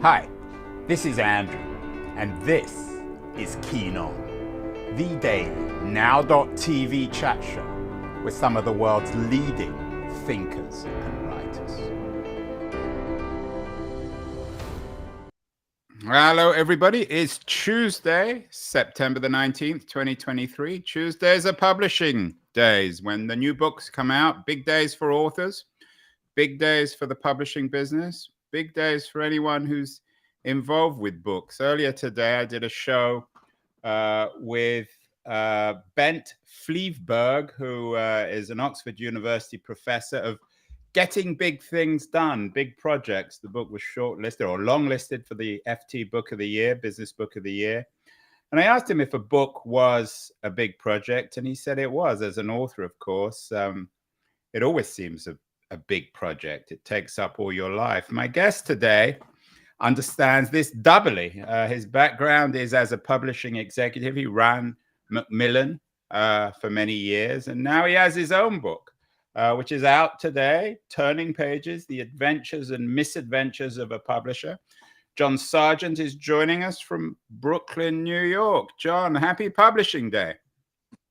Hi, this is Andrew, and this is Keen On, the daily now.tv chat show with some of the world's leading thinkers and writers. Hello, everybody. It's Tuesday, September the 19th, 2023. Tuesdays are publishing days when the new books come out. Big days for authors, big days for the publishing business, big days for anyone who's involved with books. Earlier today, I did a show with Bent Fleveberg, who is an Oxford University professor of getting big things done, big projects. The book was shortlisted or longlisted for the FT Book of the Year, Business Book of the Year. And I asked him if a book was a big project, and he said it was. As an author, of course, it always seems a big project. It takes up all your life. My guest today understands this doubly. His background is as a publishing executive. He ran Macmillan for many years, and now he has his own book, which is out today, Turning Pages, The Adventures and Misadventures of a Publisher. John Sargent is joining us from Brooklyn, New York. John, happy Publishing Day.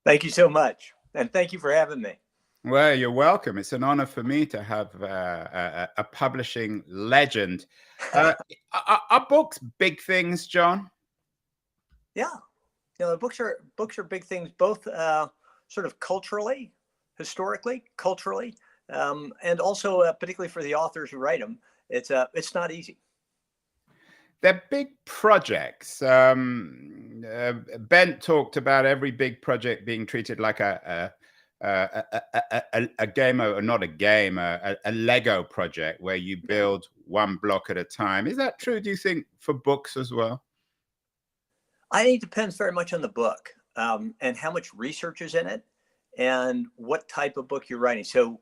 Thank you so much, and thank you for having me. Well, you're welcome. It's an honor for me to have a publishing legend. Are books big things, John? Yeah, the books are big things, both sort of culturally, historically, culturally, and also particularly for the authors who write them. It's not easy. They're big projects. Ben talked about every big project being treated like a game, or not a game, a Lego project where you build one block at a time. Is that true, do you think, for books as well? I think it depends very much on the book and how much research is in it and what type of book you're writing. So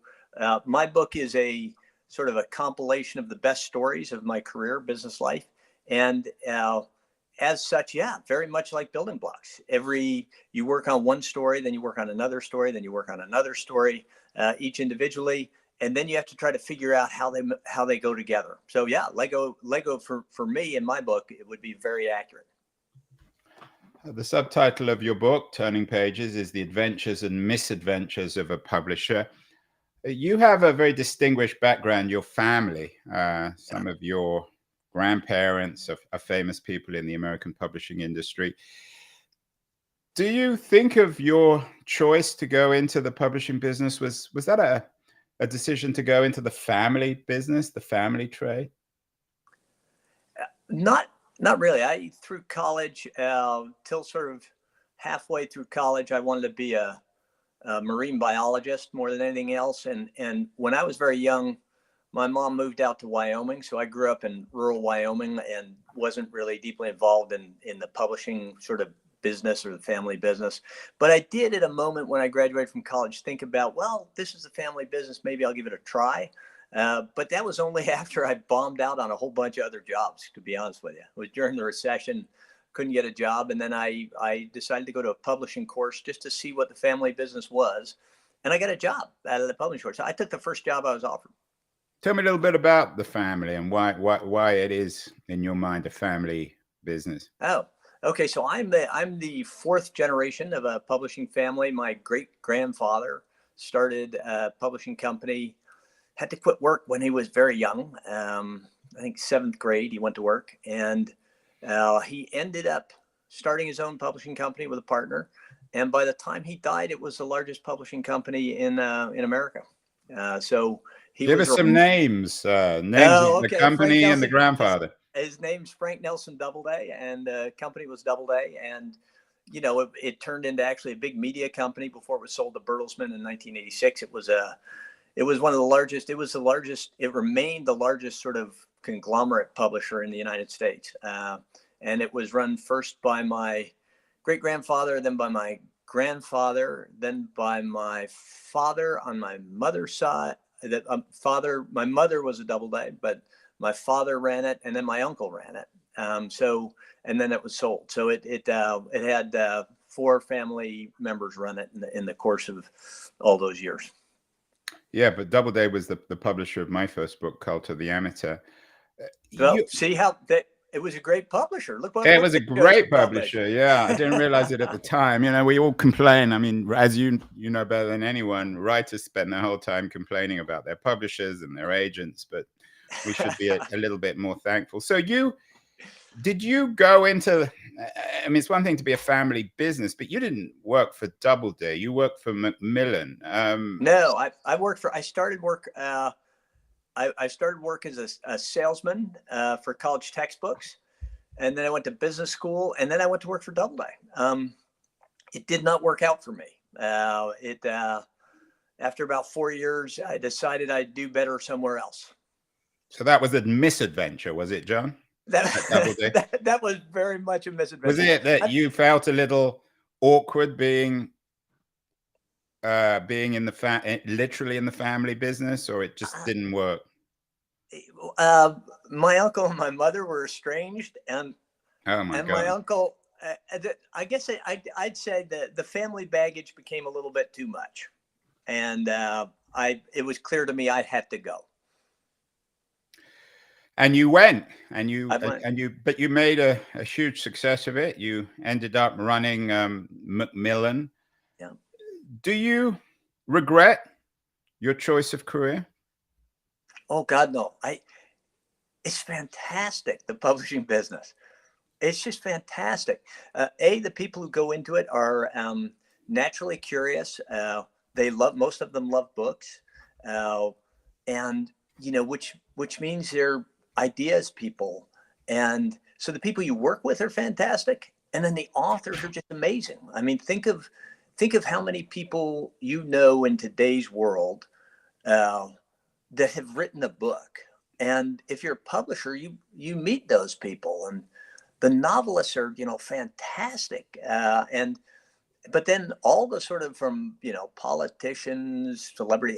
my book is a sort of a compilation of the best stories of my career, business life. And as such, yeah, very much like building blocks. You work on one story, then you work on another story, then you work on another story, each individually, and then you have to try to figure out how they go together. So yeah, Lego for me in my book, it would be very accurate. The subtitle of your book, Turning Pages, is The Adventures and Misadventures of a Publisher. You have a very distinguished background. Your family, some of your grandparents are famous people in the American publishing industry. Do you think of your choice to go into the publishing business, was that a decision to go into the family business, the family trade? Not really. Through college, till sort of halfway through college, I wanted to be a marine biologist more than anything else. And when I was very young, my mom moved out to Wyoming, so I grew up in rural Wyoming and wasn't really deeply involved in the publishing sort of business or the family business. But I did at a moment when I graduated from college think about, well, this is a family business, maybe I'll give it a try. But that was only after I bombed out on a whole bunch of other jobs, to be honest with you. It was during the recession, couldn't get a job. And then I decided to go to a publishing course just to see what the family business was. And I got a job out of the publishing course. I took the first job I was offered. Tell me a little bit about the family and why it is, in your mind, a family business. Oh, okay. So I'm the fourth generation of a publishing family. My great grandfather started a publishing company, had to quit work when he was very young. I think seventh grade, he went to work, and he ended up starting his own publishing company with a partner. And by the time he died, it was the largest publishing company in America. So he give us some names of the company and the grandfather. His name's Frank Nelson Doubleday, and the company was Doubleday. And you know, it turned into actually a big media company before it was sold to Bertelsmann in 1986. It was one of the largest. It was the largest. It remained the largest sort of conglomerate publisher in the United States, and it was run first by my great grandfather, then by my grandfather, then by my father on my mother's side. My mother was a Doubleday, but my father ran it, and then my uncle ran it. And then it was sold. So it had four family members run it in the course of all those years. Yeah, but Doubleday was the publisher of my first book, Cult of the Amateur. Well, You, see how that it was a great publisher. it What was a big shows great it published. publisher. Yeah, I didn't realize it at the time. You know, we all complain. I mean, as you know better than anyone, writers spend their whole time complaining about their publishers and their agents, but we should be a little bit more thankful. So did you go into, I mean, it's one thing to be a family business, but you didn't work for Doubleday. You worked for Macmillan. No, I started work. I started work as a salesman for college textbooks, and then I went to business school, and then I went to work for Doubleday. It did not work out for me. After about 4 years, I decided I'd do better somewhere else. So that was a misadventure, was it, John? That was very much a misadventure. Was it that you felt a little awkward being in the literally in the family business, or it just didn't work? My uncle and my mother were estranged, and oh my and God. my uncle, I guess I'd say that the family baggage became a little bit too much, and it was clear to me I had to go. And you went, and went. but you made a huge success of it. You ended up running Macmillan. Yeah. Do you regret your choice of career? Oh God, no. It's fantastic, the publishing business. It's just fantastic. The people who go into it are naturally curious. Most of them love books, and which means they're ideas people, and so the people you work with are fantastic, and then the authors are just amazing. I mean, think of how many people in today's world that have written a book, and if you're a publisher, you meet those people, and the novelists are fantastic, but then all the sort of from politicians, celebrity,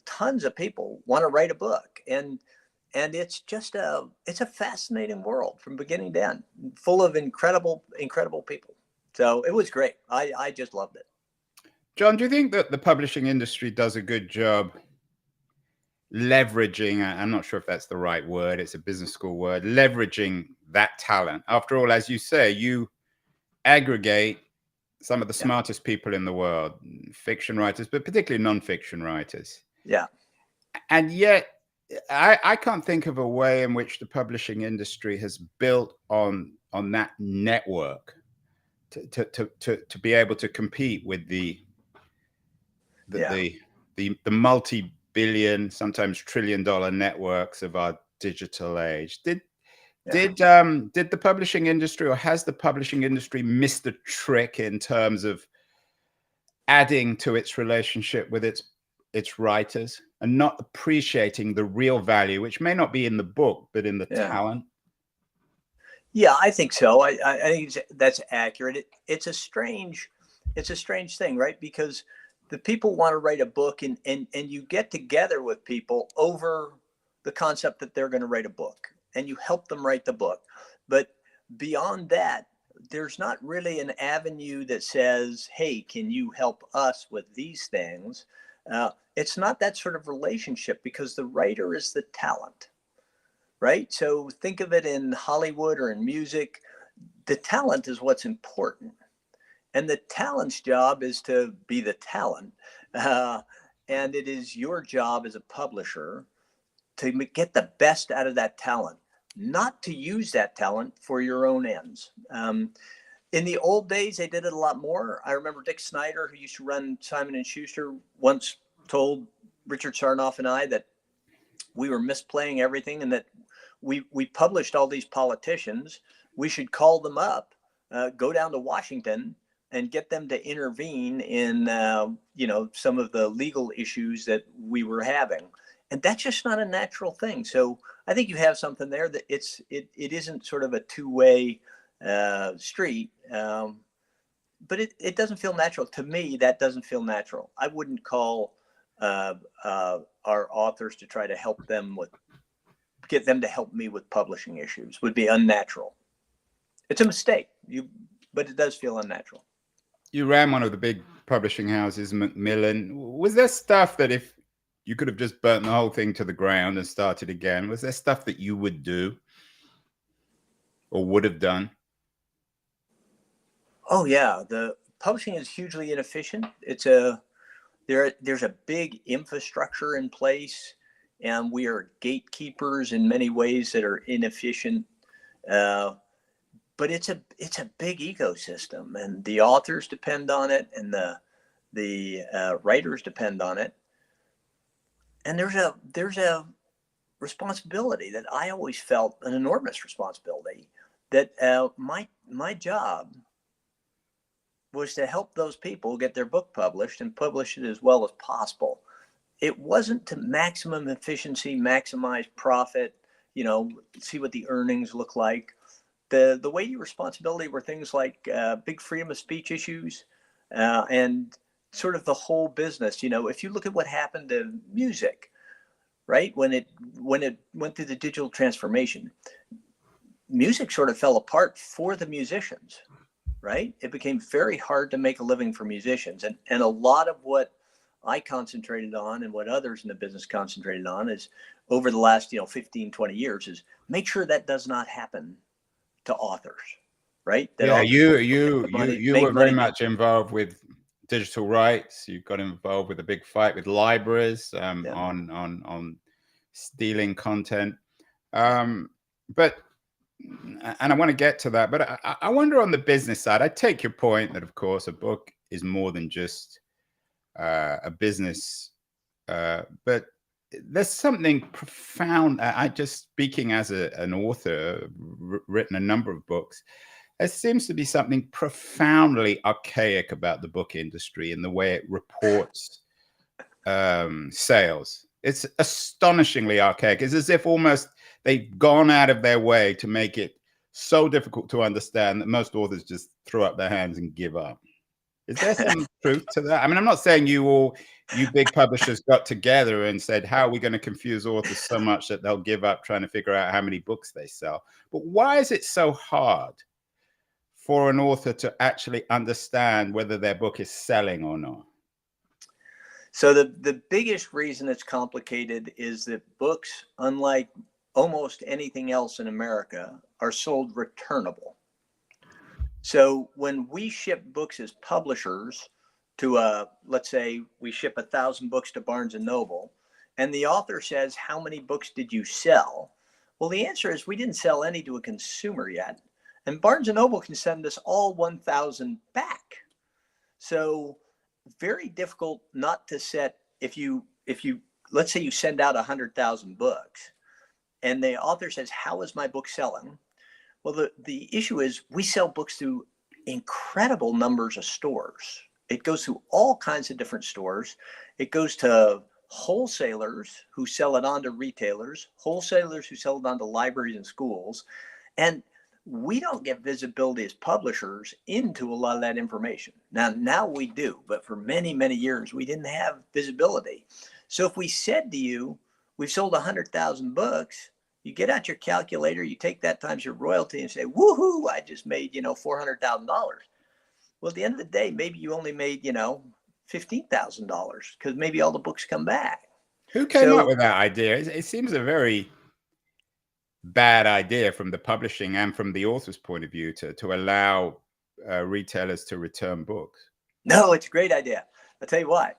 tons of people want to write a book, and it's just it's a fascinating world from beginning to end, full of incredible people. So it was great. I just loved it. John, do you think that the publishing industry does a good job leveraging, I'm not sure if that's the right word, it's a business school word, leveraging that talent? After all, as you say, you aggregate some of the smartest people in the world, fiction writers, but particularly non-fiction writers. Yeah. And yet, I can't think of a way in which the publishing industry has built on that network to be able to compete with the multi-billion, sometimes trillion-dollar networks of our digital age. Did the publishing industry, or has the publishing industry missed a trick in terms of adding to its relationship with its writers and not appreciating the real value, which may not be in the book, but in the talent? Yeah, I think so. I think that's accurate. It's a strange thing, right? Because the people want to write a book, and you get together with people over the concept that they're going to write a book, and you help them write the book. But beyond that, there's not really an avenue that says, hey, can you help us with these things? It's not that sort of relationship, because the writer is the talent, right? So think of it in Hollywood or in music. The talent is what's important. And the talent's job is to be the talent. And it is your job as a publisher to get the best out of that talent, not to use that talent for your own ends. In the old days, they did it a lot more. I remember Dick Snyder, who used to run Simon and Schuster, once told Richard Sarnoff and I that we were misplaying everything, and that we published all these politicians. We should call them up, go down to Washington, and get them to intervene in some of the legal issues that we were having. And that's just not a natural thing. So I think you have something there that it isn't sort of a two-way street, but it doesn't feel natural to me. That doesn't feel natural. I wouldn't call our authors to try to get them to help me with publishing issues. Would be unnatural. It's a mistake, but it does feel unnatural. You ran one of the big publishing houses, Macmillan. Was there stuff that if you could have just burnt the whole thing to the ground and started again. Was there stuff that you would do or would have done? Oh yeah, the publishing is hugely inefficient. There's a big infrastructure in place, and we are gatekeepers in many ways that are inefficient. But it's a big ecosystem, and the authors depend on it, and the writers depend on it. And there's a responsibility that I always felt, an enormous responsibility, that my job was to help those people get their book published and publish it as well as possible. It wasn't to maximum efficiency, maximize profit, see what the earnings look like. The weighty responsibility were things like big freedom of speech issues and sort of the whole business. If you look at what happened to music, right, when it went through the digital transformation, music sort of fell apart for the musicians. Right? It became very hard to make a living for musicians. And a lot of what I concentrated on and what others in the business concentrated on is over the last, 15, 20 years is make sure that does not happen to authors, right? That Yeah, authors you were very much involved with digital rights. You got involved with a big fight with libraries on stealing content. But and I want to get to that, but I wonder on the business side, I take your point that, of course, a book is more than just a business, but there's something profound. I just speaking as an author, written a number of books, there seems to be something profoundly archaic about the book industry and the way it reports sales. It's astonishingly archaic. It's as if almost they've gone out of their way to make it so difficult to understand that most authors just throw up their hands and give up. Is there some truth to that? I mean, I'm not saying you big publishers got together and said, how are we going to confuse authors so much that they'll give up trying to figure out how many books they sell? But why is it so hard for an author to actually understand whether their book is selling or not? So the biggest reason it's complicated is that books, unlike almost anything else in America, are sold returnable. So when we ship books as publishers to let's say we ship 1,000 books to Barnes and Noble, and the author says, how many books did you sell? Well, the answer is we didn't sell any to a consumer yet. And Barnes and Noble can send us all 1,000 back. So very difficult not to set, if you let's say you send out 100,000 books and the author says, how is my book selling? Well, the issue is we sell books through incredible numbers of stores. It goes through all kinds of different stores. It goes to wholesalers who sell it on to retailers, wholesalers who sell it on to libraries and schools. And we don't get visibility as publishers into a lot of that information. Now we do, but for many, many years, we didn't have visibility. So if we said to you, we've sold 100,000 books, you get out your calculator, you take that times your royalty and say, woohoo, I just made, $400,000. Well, at the end of the day, maybe you only made, $15,000 because maybe all the books come back. Who came up with that idea? It seems a very bad idea from the publishing and from the author's point of view to allow retailers to return books. No, it's a great idea. I'll tell you why.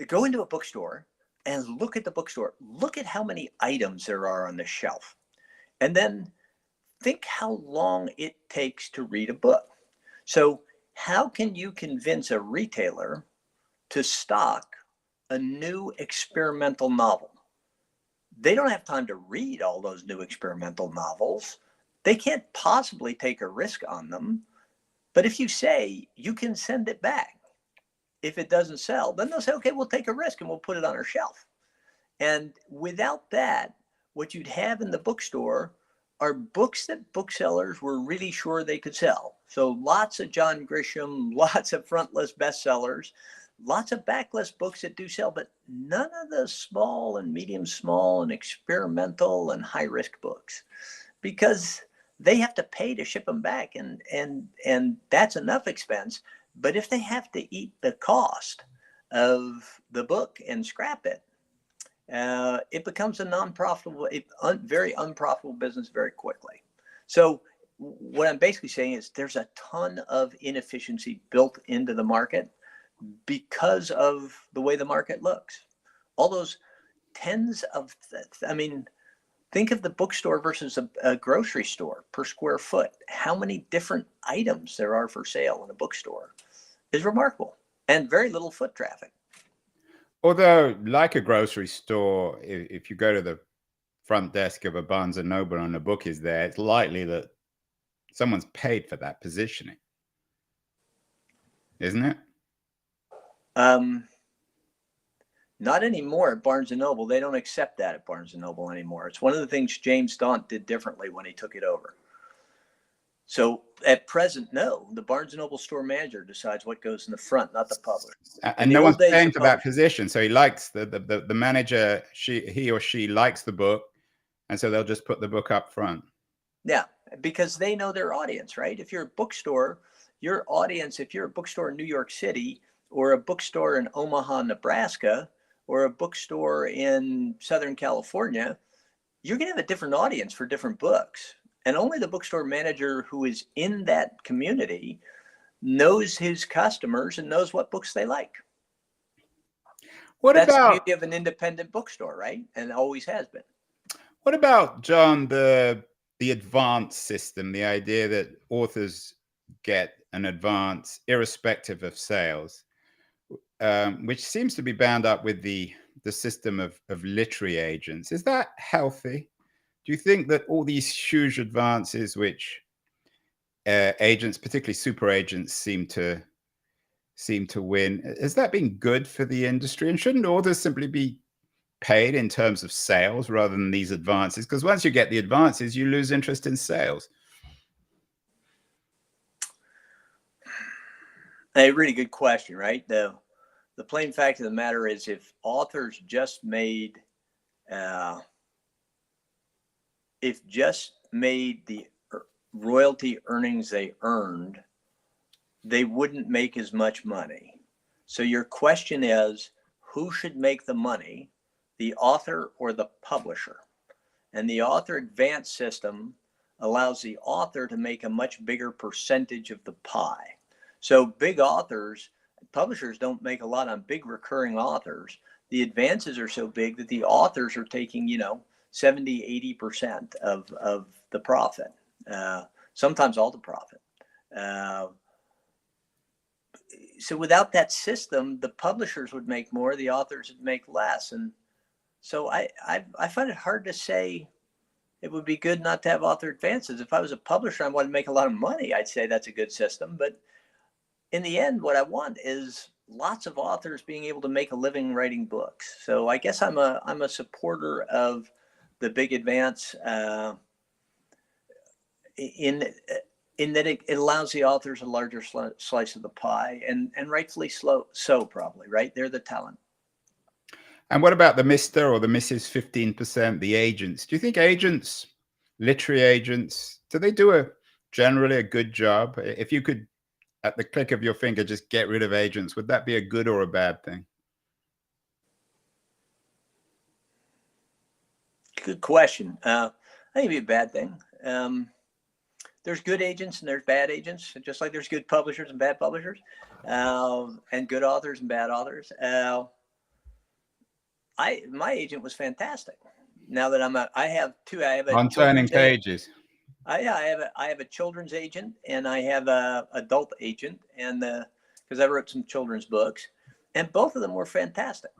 Go into a bookstore and look at the bookstore. Look at how many items there are on the shelf. And then think how long it takes to read a book. So how can you convince a retailer to stock a new experimental novel? They don't have time to read all those new experimental novels. They can't possibly take a risk on them. But if you say you can send it back, if it doesn't sell, then they'll say, okay, we'll take a risk and we'll put it on our shelf. And without that, what you'd have in the bookstore are books that booksellers were really sure they could sell. So lots of John Grisham, lots of frontlist bestsellers, lots of backlist books that do sell, but none of the small and medium small and experimental and high risk books, because they have to pay to ship them back, and that's enough expense. But if they have to eat the cost of the book and scrap it, it becomes a non-profitable, very unprofitable business very quickly. So what I'm basically saying is there's a ton of inefficiency built into the market because of the way the market looks. All those tens of, I mean, think of the bookstore versus a grocery store per square foot. How many different items there are for sale in a bookstore is remarkable, and very little foot traffic. Although, like a grocery store, if you go to the front desk of a Barnes and Noble and a book is there, it's likely that someone's paid for that positioning, isn't it? Not anymore at Barnes and Noble. They don't accept that at Barnes and Noble anymore. It's one of the things James Daunt did differently when he took it over. So at present, no, the Barnes and Noble store manager decides what goes in the front, not the publisher. And no one's paying for that position. So he likes the manager, he or she likes the book, and so they'll just put the book up front. Yeah, because they know their audience, right? If you're a bookstore, your audience, if you're a bookstore in New York City or a bookstore in Omaha, Nebraska, or a bookstore in Southern California, you're going to have a different audience for different books. And only the bookstore manager who is in that community knows his customers and knows what books they like. That's the beauty of an independent bookstore, right? And always has been. What about, John, the advance system, the idea that authors get an advance irrespective of sales, which seems to be bound up with the system of literary agents? Is that healthy? Do you think that all these huge advances which agents, particularly super agents, seem to win, has that been good for the industry? And shouldn't authors simply be paid in terms of sales rather than these advances? Because once you get the advances, you lose interest in sales. A really good question, right? The plain fact of the matter is, if authors just made the royalty earnings they earned, they wouldn't make as much money. So your question is, who should make the money, the author or the publisher? And the author advance system allows the author to make a much bigger percentage of the pie. So big authors, publishers don't make a lot on big recurring authors. The advances are so big that the authors are taking, 70, 80% of the profit, sometimes all the profit. So without that system, the publishers would make more, the authors would make less. And so I find it hard to say it would be good not to have author advances. If I was a publisher, I want to make a lot of money, I'd say that's a good system. But in the end, what I want is lots of authors being able to make a living writing books. So I guess I'm a supporter of the big advance in that it allows the authors a larger slice of the pie, and rightfully so probably, right? They're the talent. And what about the Mr. or the Mrs. 15%, the agents? Do you think agents, literary agents, do they do generally a good job? If you could, at the click of your finger, just get rid of agents, would that be a good or a bad thing? Good question. I think it'd be a bad thing. There's good agents and there's bad agents, just like there's good publishers and bad publishers, and good authors and bad authors. My agent was fantastic. Now that I have two. I have a on Turning Pages. I have a children's agent and I have a adult agent, and because I wrote some children's books, and both of them were fantastic.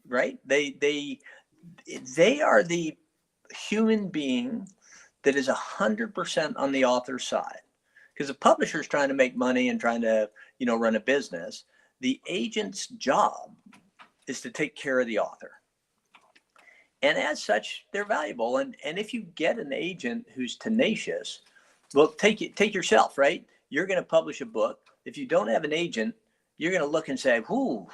Right? They are the human being that is 100% on the author's side, because the publisher is trying to make money and trying to run a business. The agent's job is to take care of the author, and as such, they're valuable. And if you get an agent who's tenacious, well, take yourself, right? You're going to publish a book. If you don't have an agent, you're going to look and say, who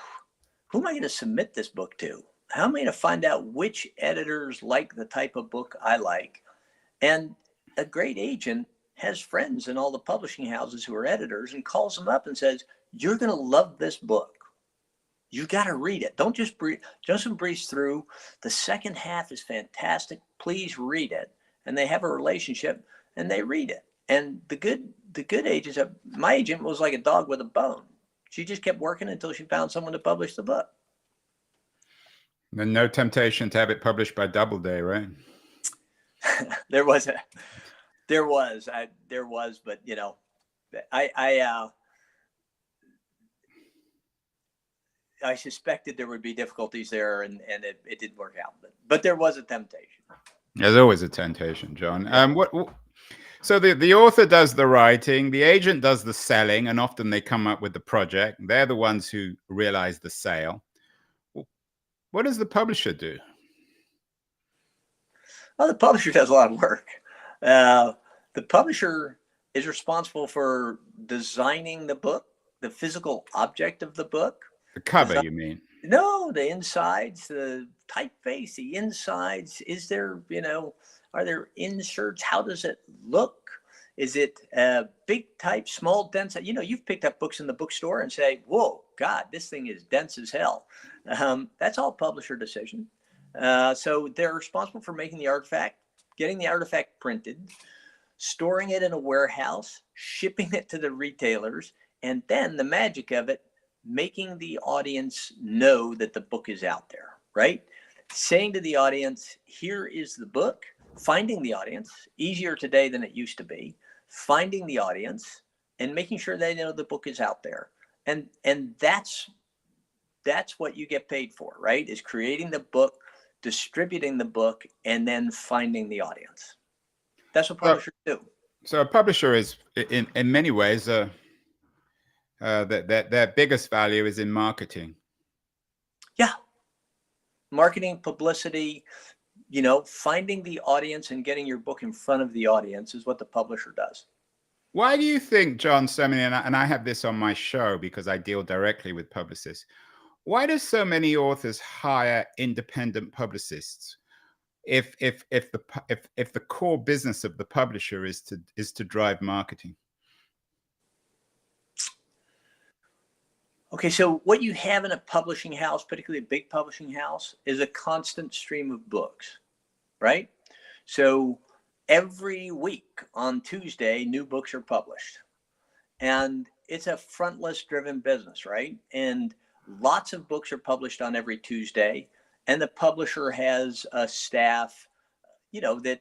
am I going to submit this book to? How am I going to find out which editors like the type of book I like? And a great agent has friends in all the publishing houses who are editors and calls them up and says, you're going to love this book. You got to read it. Don't just breeze through. The second half is fantastic. Please read it. And they have a relationship and they read it. And the good agents, my agent was like a dog with a bone. She just kept working until she found someone to publish the book. And no temptation to have it published by Doubleday, right? There was, but you know, I suspected there would be difficulties there, and it didn't work out. But there was a temptation. There's always a temptation, John. So the author does the writing, the agent does the selling, and often they come up with the project. They're the ones who realize the sale. What does the publisher do? Well, the publisher does a lot of work. The publisher is responsible for designing the book, the physical object of the book. The cover, you mean? No, the insides, the typeface, the insides. Is there, are there inserts? How does it look? Is it big type, small, dense? You've picked up books in the bookstore and say, whoa, God, this thing is dense as hell. That's all publisher decision. So they're responsible for making the artifact, getting the artifact printed, storing it in a warehouse, shipping it to the retailers, and then the magic of it, making the audience know that the book is out there, right? Saying to the audience, here is the book, finding the audience, easier today than it used to be, finding the audience and making sure they know the book is out there. And that's what you get paid for, right? Is creating the book, distributing the book, and then finding the audience. That's what publishers do. So a publisher is, in many ways, their biggest value is in marketing. Yeah. Marketing, publicity, finding the audience and getting your book in front of the audience is what the publisher does. Why do you think, John, and I have this on my show because I deal directly with publicists, why do so many authors hire independent publicists if the core business of the publisher is to drive marketing? Okay, so what you have in a publishing house, particularly a big publishing house, is a constant stream of books, right? So every week on Tuesday, new books are published. And it's a frontlist driven business, right? And lots of books are published on every Tuesday. And the publisher has a staff, that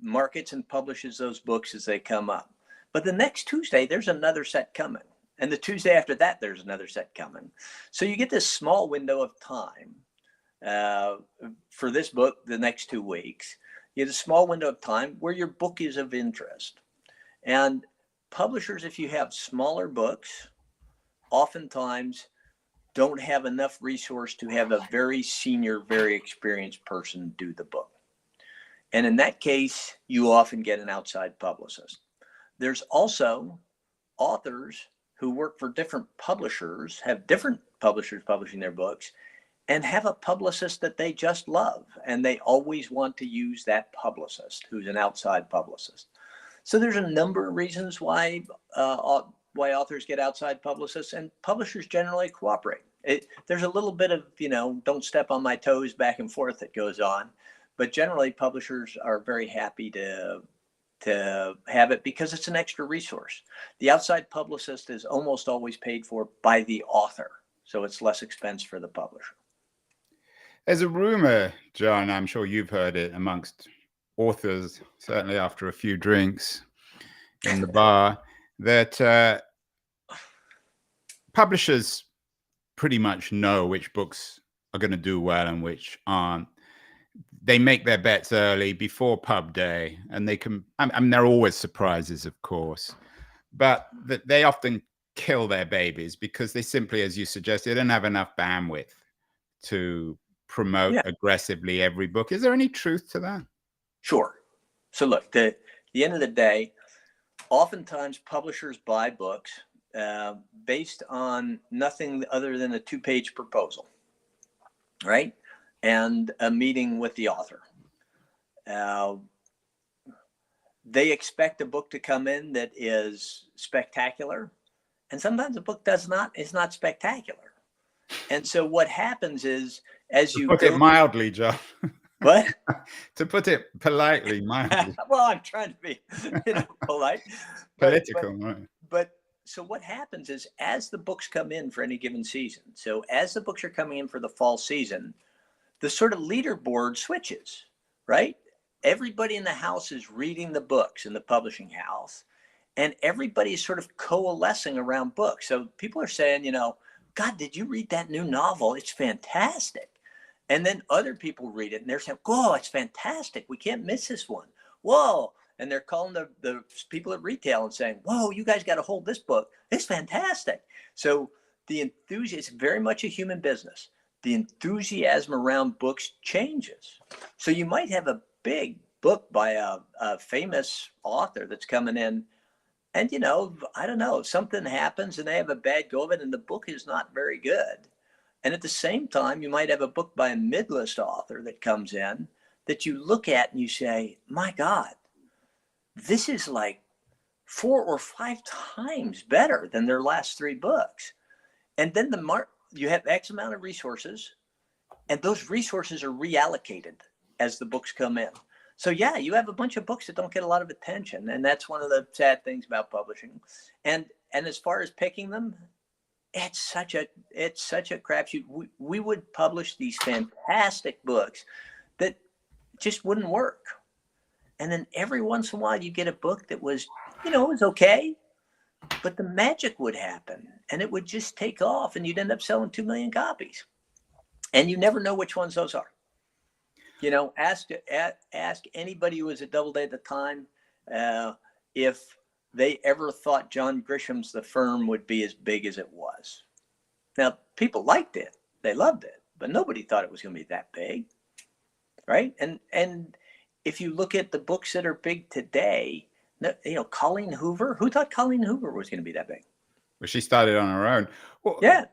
markets and publishes those books as they come up. But the next Tuesday, there's another set coming. And the Tuesday after that, there's another set coming. So you get this small window of time for this book, the next 2 weeks. You get a small window of time where your book is of interest. And publishers, if you have smaller books, oftentimes don't have enough resource to have a very senior, very experienced person do the book. And in that case, you often get an outside publicist. There's also authors who work for different publishers, have different publishers publishing their books, and have a publicist that they just love. And they always want to use that publicist who's an outside publicist. So there's a number of reasons why authors get outside publicists, and publishers generally cooperate. There's a little bit of, don't step on my toes back and forth that goes on. But generally, publishers are very happy to have it because it's an extra resource. The outside publicist is almost always paid for by the author, so it's less expense for the publisher. There's a rumor, John, I'm sure you've heard it amongst authors, certainly after a few drinks in the bar, that publishers pretty much know which books are going to do well and which aren't. They make their bets early before pub day, and they can, there are always surprises, of course, but they often kill their babies because they simply, as you suggested, don't have enough bandwidth to promote aggressively every book. Is there any truth to that? Sure. So look, the end of the day, oftentimes publishers buy books based on nothing other than a 2-page proposal, right? And a meeting with the author. They expect a book to come in that is spectacular. And sometimes a book is not spectacular. And so what happens is, as To you put it go, mildly, John. what? To put it politely, mildly. Well, I'm trying to be, polite, Political, right? but so what happens is, as the books come in for any given season, so as the books are coming in for the fall season, the sort of leaderboard switches, right? Everybody in the house is reading the books in the publishing house, and everybody is sort of coalescing around books. So people are saying, God, did you read that new novel? It's fantastic. And then other people read it and they're saying, oh, it's fantastic. We can't miss this one. Whoa. And they're calling the people at retail and saying, whoa, you guys got to hold this book. It's fantastic. So the enthusiasm, it's very much a human business. The enthusiasm around books changes. So you might have a big book by a famous author that's coming in, and I don't know, something happens and they have a bad go of it and the book is not very good. And at the same time, you might have a book by a mid-list author that comes in that you look at and you say, my God, this is like 4 or 5 times better than their last 3 books. And then you have X amount of resources, and those resources are reallocated as the books come in. So yeah, you have a bunch of books that don't get a lot of attention, and that's one of the sad things about publishing. And as far as picking them, it's such a crapshoot. We would publish these fantastic books that just wouldn't work. And then every once in a while you get a book that was, it was okay, but the magic would happen and it would just take off and you'd end up selling 2 million copies. And you never know which ones those are. Ask anybody who was at Doubleday at the time if they ever thought John Grisham's The Firm would be as big as it was. Now, people liked it. They loved it. But nobody thought it was going to be that big. Right? And if you look at the books that are big today, Colleen Hoover, who thought Colleen Hoover was going to be that big? Well, she started on her own. Well, yeah.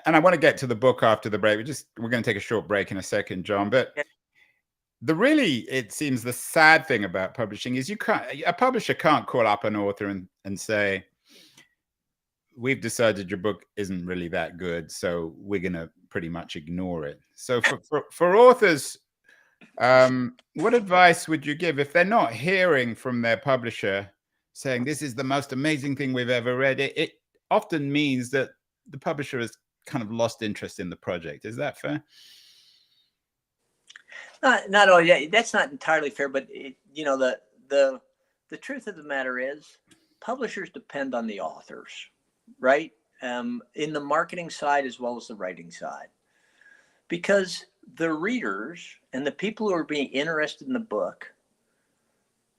And I want to get to the book after the break. We're going to take a short break in a second, John. But it seems the sad thing about publishing is a publisher can't call up an author and say, we've decided your book isn't really that good, so we're going to pretty much ignore it. So for authors, what advice would you give if they're not hearing from their publisher saying, this is the most amazing thing we've ever read? It often means that the publisher has kind of lost interest in the project. Is that fair? Not all. Yeah, that's not entirely fair. But the truth of the matter is, publishers depend on the authors, right? In the marketing side as well as the writing side, because the readers and the people who are being interested in the book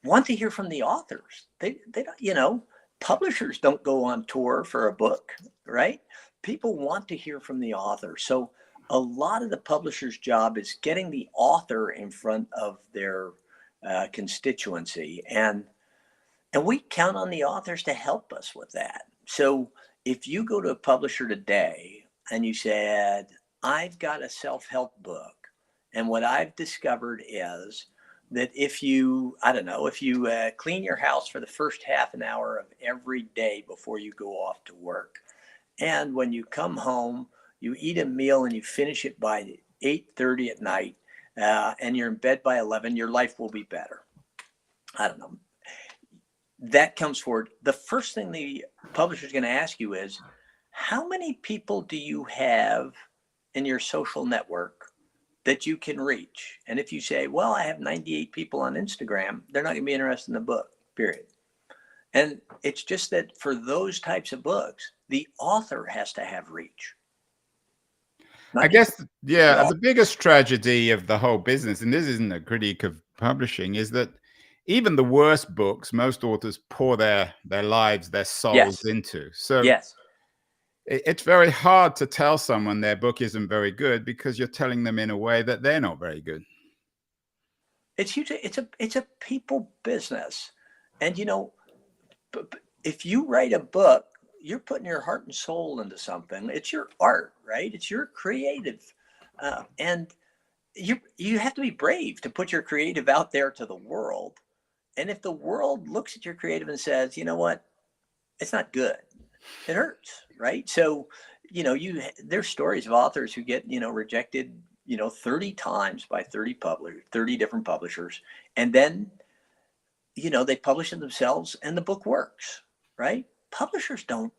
want to hear from the authors. They don't. Publishers don't go on tour for a book, right? People want to hear from the author. So a lot of the publisher's job is getting the author in front of their constituency. And we count on the authors to help us with that. So if you go to a publisher today and you said, I've got a self-help book, and what I've discovered is that if you clean your house for the first half an hour of every day before you go off to work, and when you come home, you eat a meal and you finish it by 8:30 at night, and you're in bed by 11, your life will be better. I don't know. That comes forward. The first thing the publisher is going to ask you is, how many people do you have in your social network that you can reach? And if you say, well, I have 98 people on Instagram, they're not going to be interested in the book, period. And it's just that for those types of books, the author has to have reach. I guess, the biggest tragedy of the whole business, and this isn't a critique of publishing, is that even the worst books, most authors pour their lives, their souls into. So it's very hard to tell someone their book isn't very good because you're telling them in a way that they're not very good. It's huge. It's a people business. And, if you write a book, you're putting your heart and soul into something. It's your art, right? It's your creative. And you have to be brave to put your creative out there to the world. And if the world looks at your creative and says, you know what, it's not good, it hurts, right? So there's stories of authors who get, rejected, 30 times by 30 different publishers. And then, they publish it themselves and the book works, right? Publishers don't,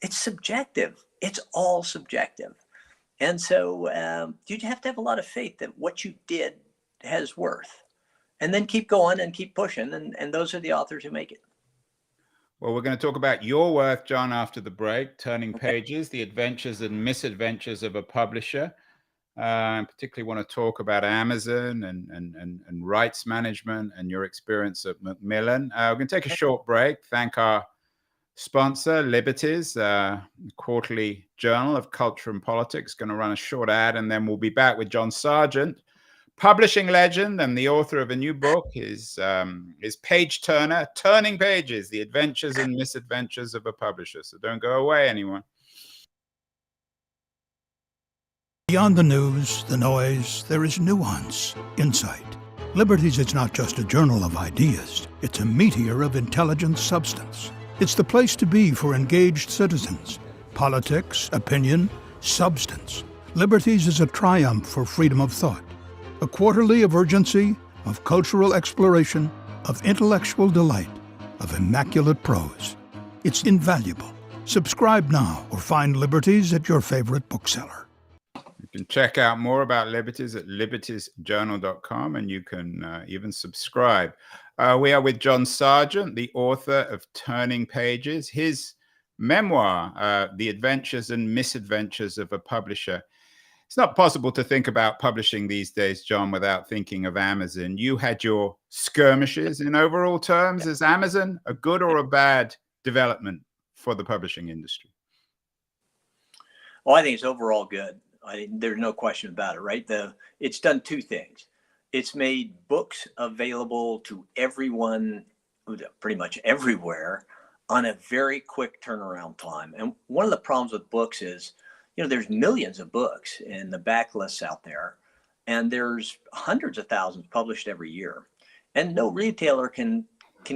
it's subjective. It's all subjective. And so you have to have a lot of faith that what you did has worth, and then keep going and keep pushing. And those are the authors who make it. Well, we're going to talk about your work, John, after the break. Turning Okay. Pages, the adventures and misadventures of a publisher. I particularly want to talk about Amazon and rights management and your experience at Macmillan. We're going to take a short break. Thank our sponsor, Liberties, quarterly journal of culture and politics. Going to run a short ad, and then we'll be back with John Sargent, publishing legend and the author of a new book, is page turner, Turning Pages, the adventures and misadventures of a publisher. So don't go away, anyone. Beyond the news, the noise, there is nuance, insight. Liberties is not just a journal of ideas. It's a meteor of intelligent substance. It's the place to be for engaged citizens. Politics, opinion, substance. Liberties is a triumph for freedom of thought. A quarterly of urgency, of cultural exploration, of intellectual delight, of immaculate prose. It's invaluable. Subscribe now or find Liberties at your favorite bookseller. You can check out more about Liberties at libertiesjournal.com, and you can even subscribe. We are with John Sargent, the author of Turning Pages, his memoir, The Adventures and Misadventures of a Publisher. It's not possible to think about publishing these days, John, without thinking of Amazon. You had your skirmishes in overall terms. Is Amazon a good or a bad development for the publishing industry? Well, I think it's overall good. There's no question about it, right? It's done two things. It's made books available to everyone, pretty much everywhere, on a very quick turnaround time. And one of the problems with books is, there's millions of books in the backlists out there, and there's hundreds of thousands published every year, and no retailer can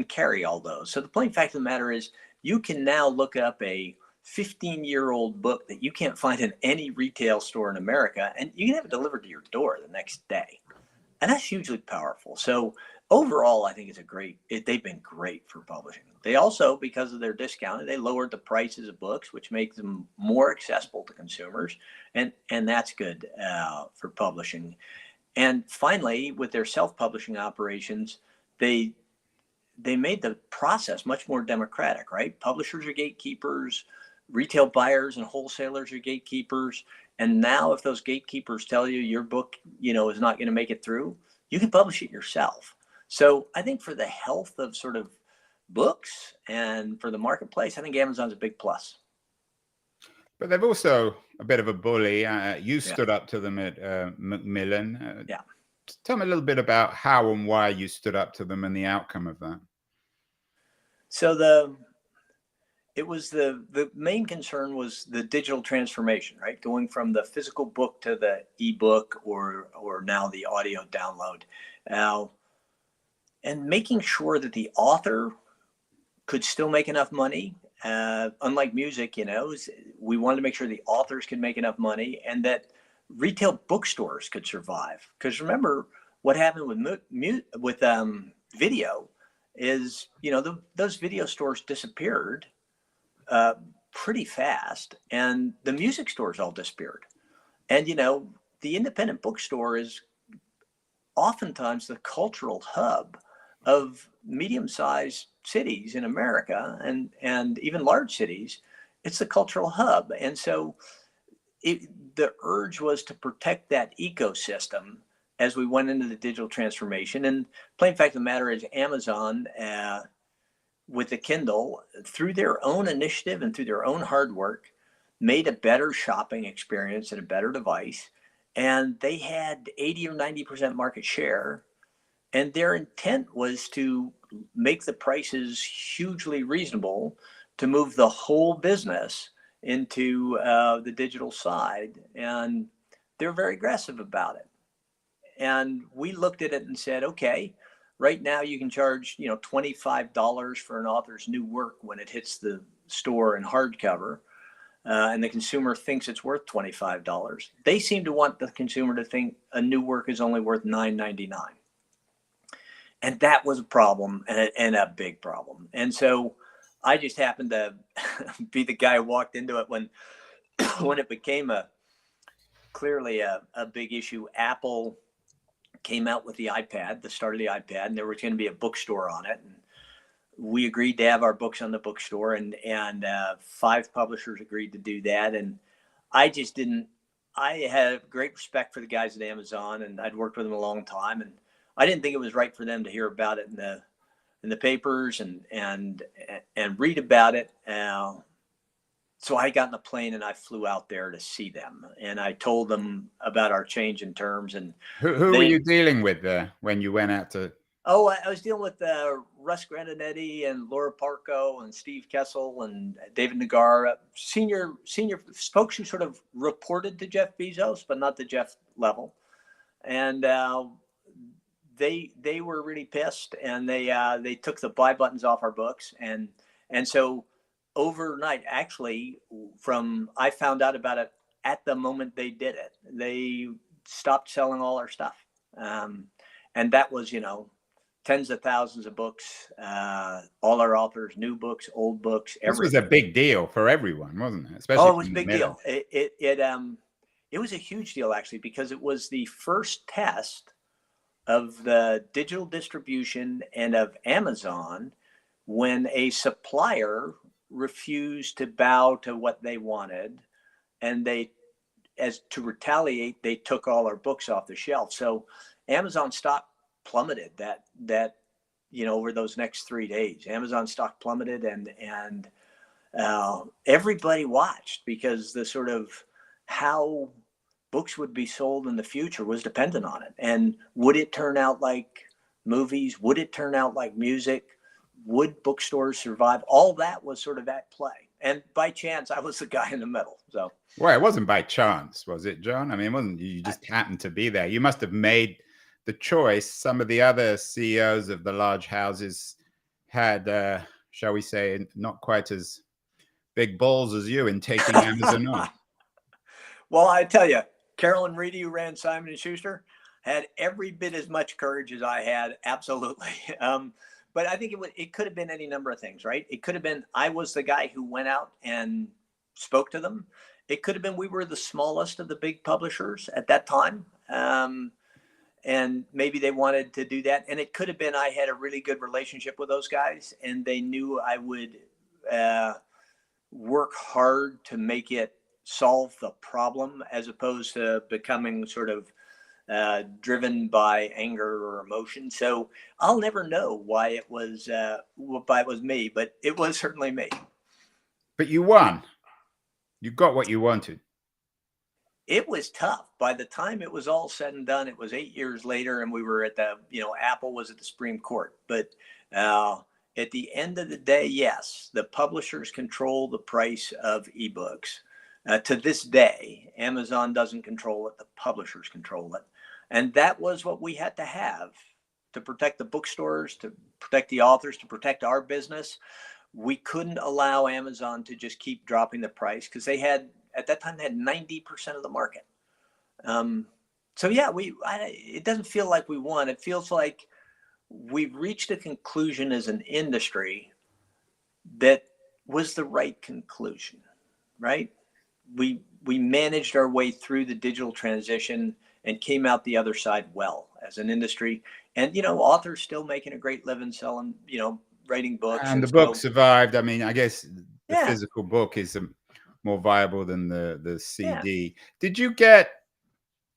carry all those. So the plain fact of the matter is, you can now look up a 15-year-old book that you can't find in any retail store in America, and you can have it delivered to your door the next day. And that's hugely powerful. So overall, I think they've been great for publishing. They also, because of their discounting, they lowered the prices of books, which makes them more accessible to consumers. And that's good for publishing. And finally, with their self-publishing operations, they made the process much more democratic, right? Publishers are gatekeepers, retail buyers and wholesalers are gatekeepers. And now if those gatekeepers tell you your book, is not going to make it through, you can publish it yourself. So I think for the health of sort of books and for the marketplace, I think Amazon's a big plus. But they're also a bit of a bully. You stood up to them at Macmillan. Tell me a little bit about how and why you stood up to them and the outcome of that. So the main concern was the digital transformation, right? Going from the physical book to the ebook or now the audio download. And making sure that the author could still make enough money. Unlike music, we wanted to make sure the authors could make enough money and that retail bookstores could survive. Because remember, what happened with video is, those video stores disappeared pretty fast, and the music stores all disappeared. And, the independent bookstore is oftentimes the cultural hub of medium-sized cities in America and even large cities. It's the cultural hub. And so the urge was to protect that ecosystem as we went into the digital transformation. And plain fact of the matter is Amazon, with the Kindle, through their own initiative and through their own hard work, made a better shopping experience and a better device. And they had 80 or 90% market share. And their intent was to make the prices hugely reasonable to move the whole business into the digital side. And they're very aggressive about it. And we looked at it and said, okay, right now you can charge, $25 for an author's new work when it hits the store in hardcover. and the consumer thinks it's worth $25. They seem to want the consumer to think a new work is only worth $9.99. And that was a problem, and a big problem. And so I just happened to be the guy who walked into it when it became clearly a big issue. Apple came out with the iPad, the start of the iPad, and there was going to be a bookstore on it. And we agreed to have our books on the bookstore, and 5 publishers agreed to do that. And I just didn't. I had great respect for the guys at Amazon, and I'd worked with them a long time, and I didn't think it was right for them to hear about it in the papers and read about it. So I got in a plane and I flew out there to see them, and I told them about our change in terms. And who were you dealing with there when you went out to? Oh, I was dealing with Russ Grandinetti and Laura Parco and Steve Kessel and David Nagar, senior folks who sort of reported to Jeff Bezos, but not the Jeff level. And they were really pissed, and they took the buy buttons off our books, and so overnight, actually, I found out about it at the moment they did it. They stopped selling all our stuff, and that was, tens of thousands of books, all our authors, new books, old books. This was a big deal for everyone, wasn't it? Especially it was a big deal. It was a huge deal, actually, because it was the first test of the digital distribution and of Amazon when a supplier refused to bow to what they wanted, and as to retaliate, they took all our books off the shelf. So Amazon stock plummeted that over those next 3 days. Amazon stock plummeted, and everybody watched, because the sort of how books would be sold in the future was dependent on it. And would it turn out like movies? Would it turn out like music? Would bookstores survive? All that was sort of at play. And by chance, I was the guy in the middle. So, well, it wasn't by chance, was it, John? I mean, it wasn't, you just happened to be there. You must have made the choice. Some of the other CEOs of the large houses had, shall we say, not quite as big balls as you in taking Amazon on. Well, I tell you, Carolyn Reedy, who ran Simon and Schuster, had every bit as much courage as I had. Absolutely. But I think it could have been any number of things, right? It could have been I was the guy who went out and spoke to them. It could have been we were the smallest of the big publishers at that time. And maybe they wanted to do that. And it could have been I had a really good relationship with those guys, and they knew I would work hard to make it solve the problem, as opposed to becoming sort of driven by anger or emotion. So I'll never know why it was me, but it was certainly me. But you won. You got what you wanted. It was tough. By the time it was all said and done, it was 8 years later, and we were at Apple was at the Supreme Court. But at the end of the day, yes, the publishers control the price of ebooks. To this day, Amazon doesn't control it. The publishers control it. And that was what we had to have to protect the bookstores, to protect the authors, to protect our business. We couldn't allow Amazon to just keep dropping the price, because at that time they had 90% of the market. So yeah, it doesn't feel like we won. It feels like we've reached a conclusion as an industry that was the right conclusion, right? We managed our way through the digital transition and came out the other side well as an industry. And, authors still making a great living selling, writing books. And the book survived. I mean, I guess the physical book is more viable than the CD. Yeah. Did you get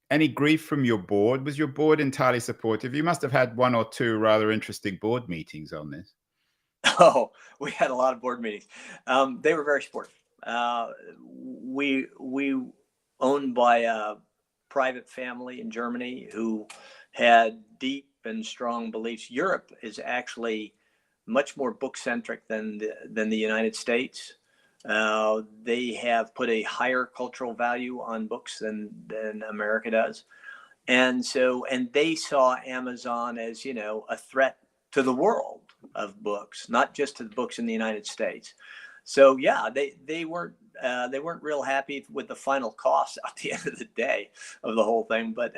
any grief from your board? Was your board entirely supportive? You must have had one or two rather interesting board meetings on this. Oh, we had a lot of board meetings. They were very supportive. We owned by a private family in Germany who had deep and strong beliefs. Europe is actually much more book centric than the United States. They have put a higher cultural value on books than America does. And they saw Amazon as, a threat to the world of books, not just to the books in the United States. So yeah, they weren't They weren't real happy with the final cost at the end of the day of the whole thing, but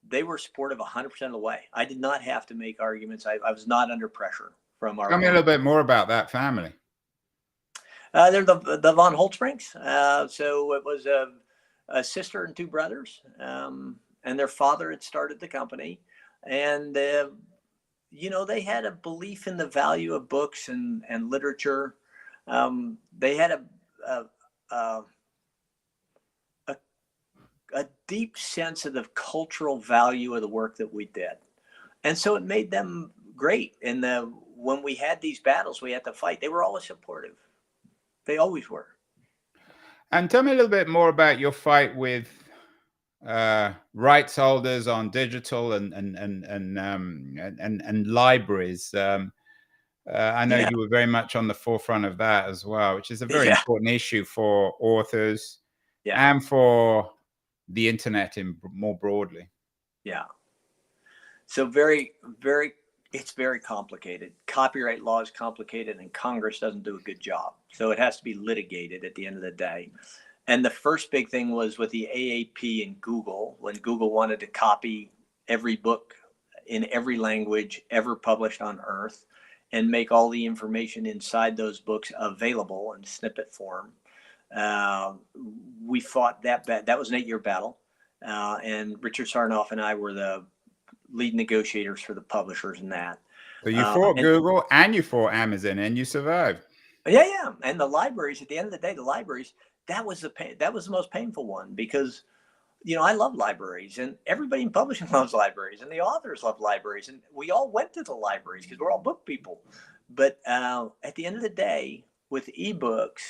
they were supportive 100% of the way. I did not have to make arguments. I was not under pressure from our. Tell me a little bit more about that family. They're the von Holtzbrincks. So it was a sister and two brothers, and their father had started the company, and they had a belief in the value of books and literature. They had a deep sense of the cultural value of the work that we did, and so it made them great. And when we had these battles we had to fight, they were always supportive. They always were. And tell me a little bit more about your fight with rights holders on digital and libraries. I know you were very much on the forefront of that as well, which is a very important issue for authors and for the internet more broadly. Yeah. So it's very complicated. Copyright law is complicated, and Congress doesn't do a good job. So it has to be litigated at the end of the day. And the first big thing was with the AAP and Google, when Google wanted to copy every book in every language ever published on Earth and make all the information inside those books available in snippet form. We fought that. That was an 8-year battle. And Richard Sarnoff and I were the lead negotiators for the publishers in that. So you fought Google and you fought Amazon, and you survived. Yeah. And the libraries, at the end of the day, that was the most painful one, because I love libraries, and everybody in publishing loves libraries, and the authors love libraries, and we all went to the libraries because we're all book people. But at the end of the day, with ebooks,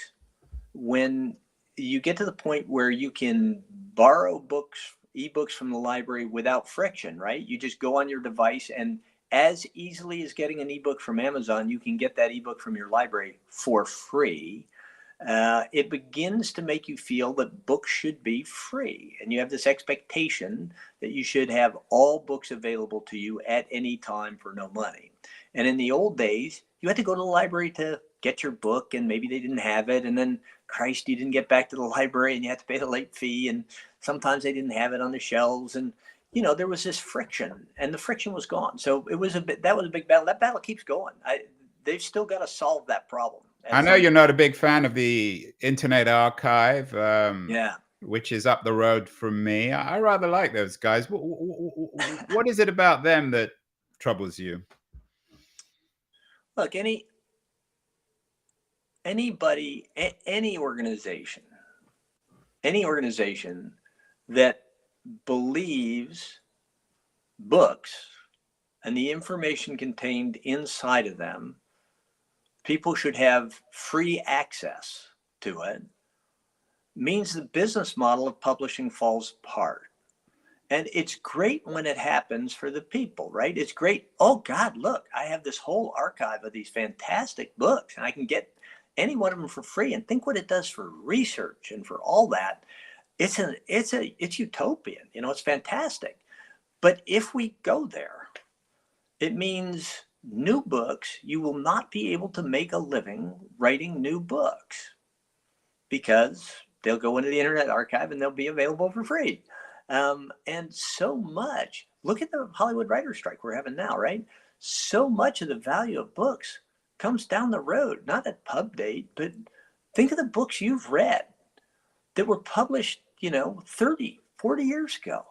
when you get to the point where you can borrow ebooks from the library without friction, right? You just go on your device, and as easily as getting an ebook from Amazon, you can get that ebook from your library for free. It begins to make you feel that books should be free. And you have this expectation that you should have all books available to you at any time for no money. And in the old days, you had to go to the library to get your book, and maybe they didn't have it. And then, Christ, you didn't get back to the library and you had to pay the late fee. And sometimes they didn't have it on the shelves. And, there was this friction, and the friction was gone. So that was a big battle. That battle keeps going. They've still got to solve that problem. I know you're not a big fan of the Internet Archive, which is up the road from me. I rather like those guys. What is it about them that troubles you? Look, anybody, any organization that believes books and the information contained inside of them, people should have free access to it, means the business model of publishing falls apart. And it's great when it happens for the people, right? It's great. Oh God, look, I have this whole archive of these fantastic books, and I can get any one of them for free. And think what it does for research and for all that. It's utopian, it's fantastic. But if we go there, it means new books, you will not be able to make a living writing new books, because they'll go into the Internet Archive and they'll be available for free. And so much, look at the Hollywood writer's strike we're having now, right? So much of the value of books comes down the road, not at pub date, but think of the books you've read that were published, 30, 40 years ago.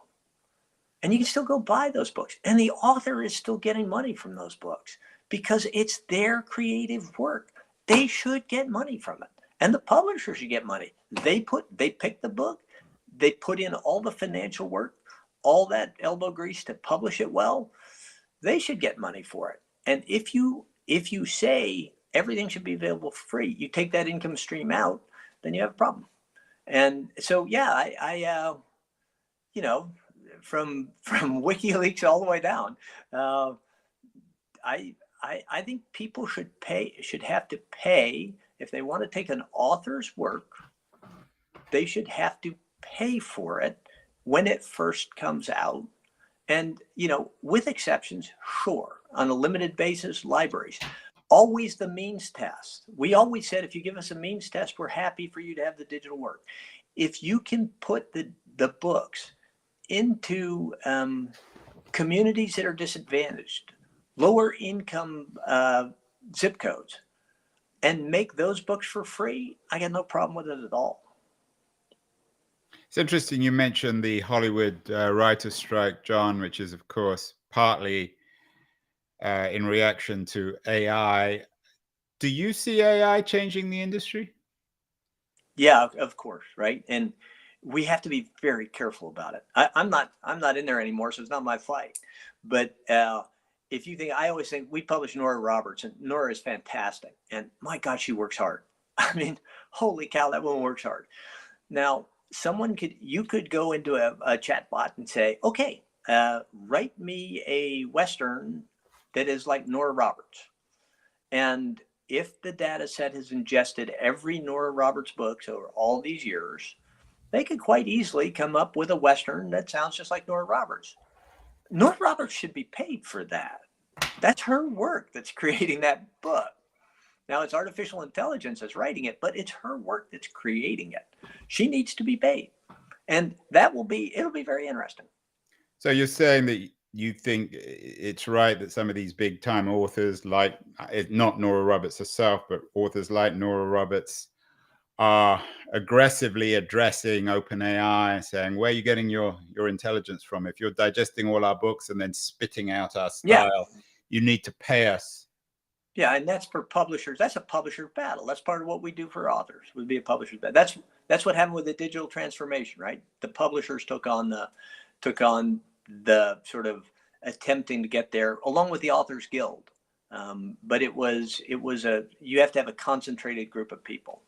And you can still go buy those books. And the author is still getting money from those books because it's their creative work. They should get money from it. And the publisher should get money. They pick the book. They put in all the financial work, all that elbow grease to publish it well. They should get money for it. And if you say everything should be available for free, you take that income stream out, then you have a problem. And so, I from WikiLeaks all the way down, I think people should have to pay if they want to take an author's work. They should have to pay for it when it first comes out, and with exceptions, sure, on a limited basis, libraries. always the means test. We always said, if you give us a means test, we're happy for you to have the digital work. If you can put the books into communities that are disadvantaged, lower income zip codes, and make those books for free, I got no problem with it at all. It's interesting you mentioned the Hollywood writer's strike, John, which is, of course, partly in reaction to AI. Do you see AI changing the industry? Yeah, of course, right? And we have to be very careful about it. I'm not in there anymore, so it's not my fight. But if you think, I always think, we publish Nora Roberts, and Nora is fantastic. And my God, she works hard. I mean, holy cow, that woman works hard. Now, you could go into a chat bot and say, okay, write me a Western that is like Nora Roberts. And if the data set has ingested every Nora Roberts books over all these years, they could quite easily come up with a Western that sounds just like Nora Roberts. Nora Roberts should be paid for that. That's her work that's creating that book. Now, it's artificial intelligence that's writing it, but it's her work that's creating it. She needs to be paid. And it'll be very interesting. So you're saying that you think it's right that some of these big time authors, like not Nora Roberts herself, but authors like Nora Roberts, are aggressively addressing OpenAI, saying, where are you getting your intelligence from? If you're digesting all our books and then spitting out our style, you need to pay us. Yeah, and that's for publishers. That's a publisher battle. That's part of what we do for authors, would be a publisher's battle. That's what happened with the digital transformation, right? The publishers took on the sort of attempting to get there, along with the Authors Guild. But you have to have a concentrated group of people.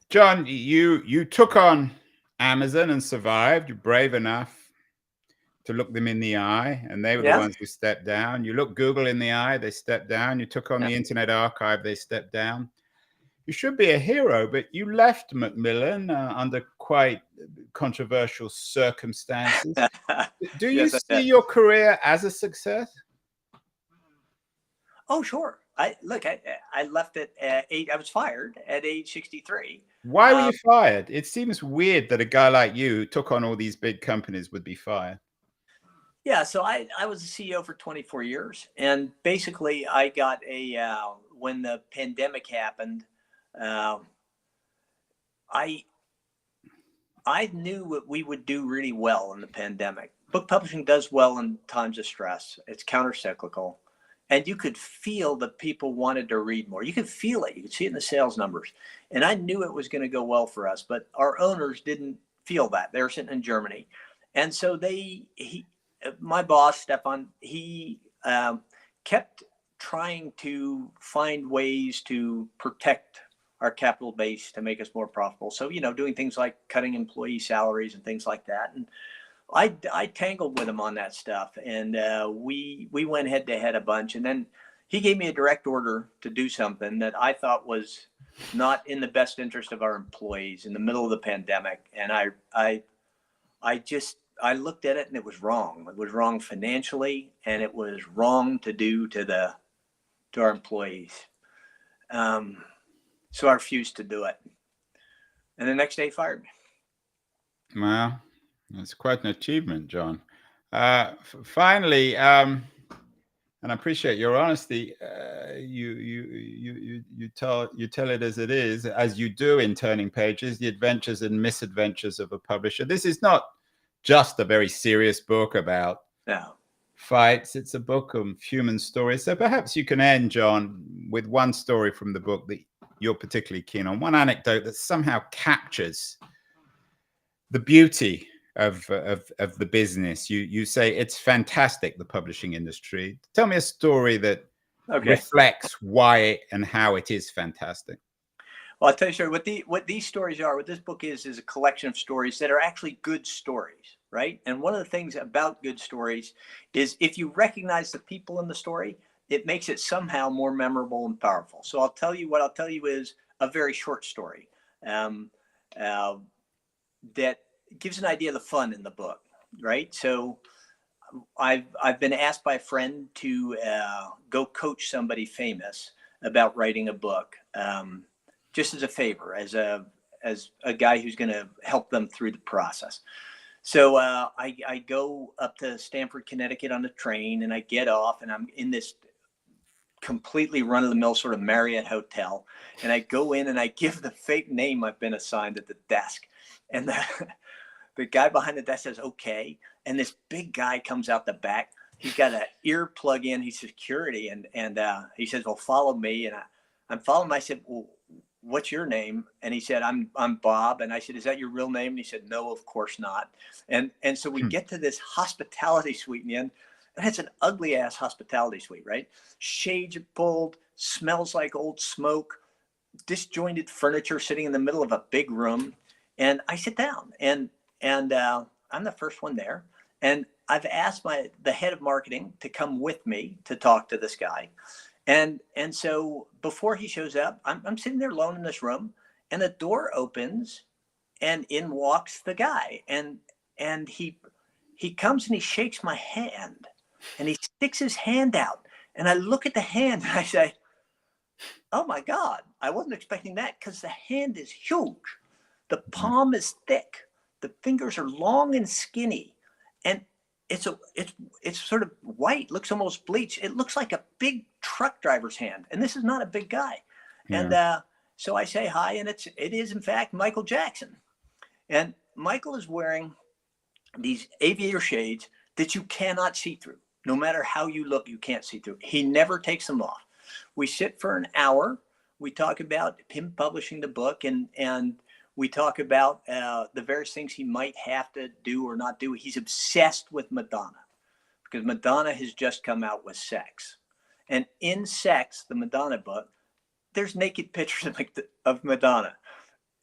John, you took on Amazon and survived. You're brave enough to look them in the eye, and they were the ones who stepped down. You looked Google in the eye, they stepped down. You took on the Internet Archive, they stepped down. You should be a hero, but you left Macmillan under quite controversial circumstances. Do you see your career as a success? Oh, sure. I left it at I was fired at age 63. Why were you fired? It seems weird that a guy like you who took on all these big companies would be fired. Yeah, so I was a CEO for 24 years, and basically I got when the pandemic happened, I knew that we would do really well in the pandemic. Book publishing does well in times of stress. It's countercyclical, and you could feel that people wanted to read more. You could feel it. You could see it in the sales numbers, and I knew it was going to go well for us. But our owners didn't feel that. They were sitting in Germany, and so my boss, Stefan, he kept trying to find ways to protect our capital base to make us more profitable. So, doing things like cutting employee salaries and things like that. And I tangled with him on that stuff. And we went head to head a bunch. And then he gave me a direct order to do something that I thought was not in the best interest of our employees in the middle of the pandemic. And I looked at it, and it was wrong. It was wrong financially, and it was wrong to do to our employees. So I refused to do it. And the next day he fired me. Well, that's quite an achievement, John. Finally, and I appreciate your honesty. You tell it as it is, as you do in Turning Pages, the adventures and misadventures of a publisher. This is not just a very serious book about fights. It's a book of human stories. So perhaps you can end, John, with one story from the book that you're particularly keen on, one anecdote that somehow captures the beauty of the business. You say it's fantastic, the publishing industry. Tell me a story that reflects why and how it is fantastic. Well, I'll tell you, sure, what these stories are, what this book is a collection of stories that are actually good stories, right? And one of the things about good stories is if you recognize the people in the story, it makes it somehow more memorable and powerful. So what I'll tell you is a very short story that gives an idea of the fun in the book, right? So I've been asked by a friend to go coach somebody famous about writing a book, just as a favor, as a guy who's going to help them through the process. So I go up to Stamford, Connecticut on the train, and I get off, and I'm in this completely run-of-the-mill sort of Marriott hotel, and I go in and I give the fake name I've been assigned at the desk, and the guy behind the desk says, okay, and this big guy comes out the back. He's got an ear plug in. He's security, and he says, well, follow me. And I'm following him. I said, well, what's your name? And he said, I'm Bob. And I said, is that your real name? And he said, no, of course not. And so we get to this hospitality suite in the end, and it's an ugly ass hospitality suite, right? Shades are pulled, smells like old smoke, disjointed furniture sitting in the middle of a big room. And I sit down, and I'm the first one there. And I've asked the head of marketing to come with me to talk to this guy. And so before he shows up, I'm sitting there alone in this room, and the door opens, and in walks the guy. And he comes and he shakes my hand, and he sticks his hand out. And I look at the hand and I say, oh my God, I wasn't expecting that, because the hand is huge. The palm is thick. The fingers are long and skinny. And it's sort of white, looks almost bleached. It looks like a big truck driver's hand. And this is not a big guy. Yeah. And so I say hi, and it is in fact Michael Jackson. And Michael is wearing these aviator shades that you cannot see through. No matter how you look, you can't see through. He never takes them off. We sit for an hour. We talk about him publishing the book, and we talk about the various things he might have to do or not do. He's obsessed with Madonna, because Madonna has just come out with Sex. And in Sex, the Madonna book, there's naked pictures of Madonna.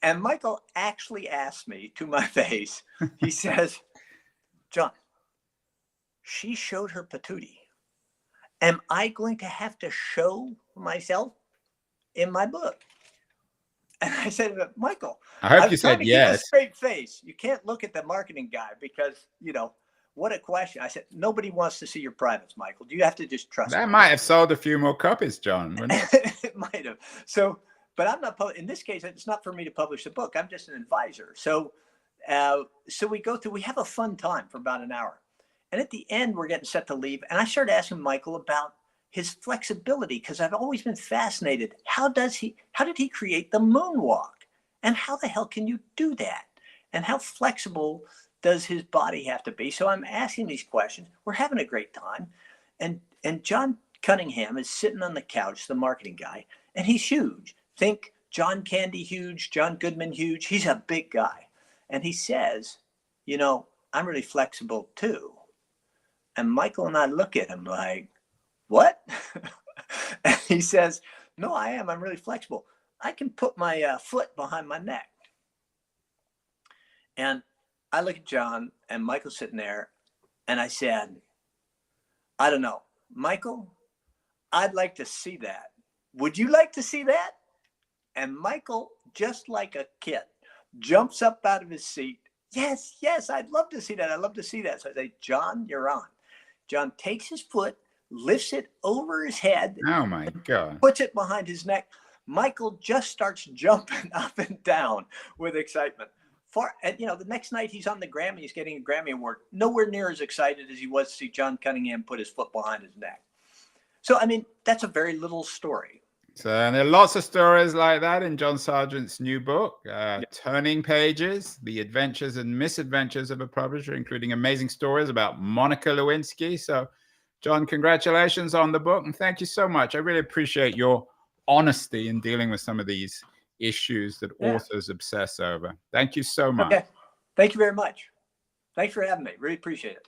And Michael actually asked me to my face, he says, John, she showed her patootie. Am I going to have to show myself in my book? And I said, Michael, I hope you said yes. Keep a straight face. You can't look at the marketing guy, because, what a question. I said, nobody wants to see your privates, Michael. Do you have to just trust me? That might have sold a few more copies, John. It might have. So, but I'm not, in this case, it's not for me to publish the book. I'm just an advisor. So we go through, we have a fun time for about an hour. And at the end, we're getting set to leave. And I started asking Michael about his flexibility, because I've always been fascinated. How did he create the moonwalk? And how the hell can you do that? And how flexible does his body have to be? So I'm asking these questions. We're having a great time. And John Cunningham is sitting on the couch, the marketing guy, and he's huge. Think John Candy huge, John Goodman huge. He's a big guy. And he says, I'm really flexible too. And Michael and I look at him like, what? And he says, no, I am. I'm really flexible. I can put my foot behind my neck. And I look at John, and Michael's sitting there, and I said, I don't know, Michael, I'd like to see that. Would you like to see that? And Michael, just like a kid, jumps up out of his seat. Yes, I'd love to see that. I'd love to see that. So I say, John, you're on. John takes his foot, lifts it over his head. Oh my God. Puts it behind his neck. Michael just starts jumping up and down with excitement. The next night he's on the Grammy, he's getting a Grammy Award. Nowhere near as excited as he was to see John Cunningham put his foot behind his neck. So, that's a very little story. So there are lots of stories like that in John Sargent's new book, Turning Pages, The Adventures and Misadventures of a Publisher, including amazing stories about Monica Lewinsky. So, John, congratulations on the book, and thank you so much. I really appreciate your honesty in dealing with some of these issues that authors obsess over. Thank you so much. Okay. Thank you very much. Thanks for having me. Really appreciate it.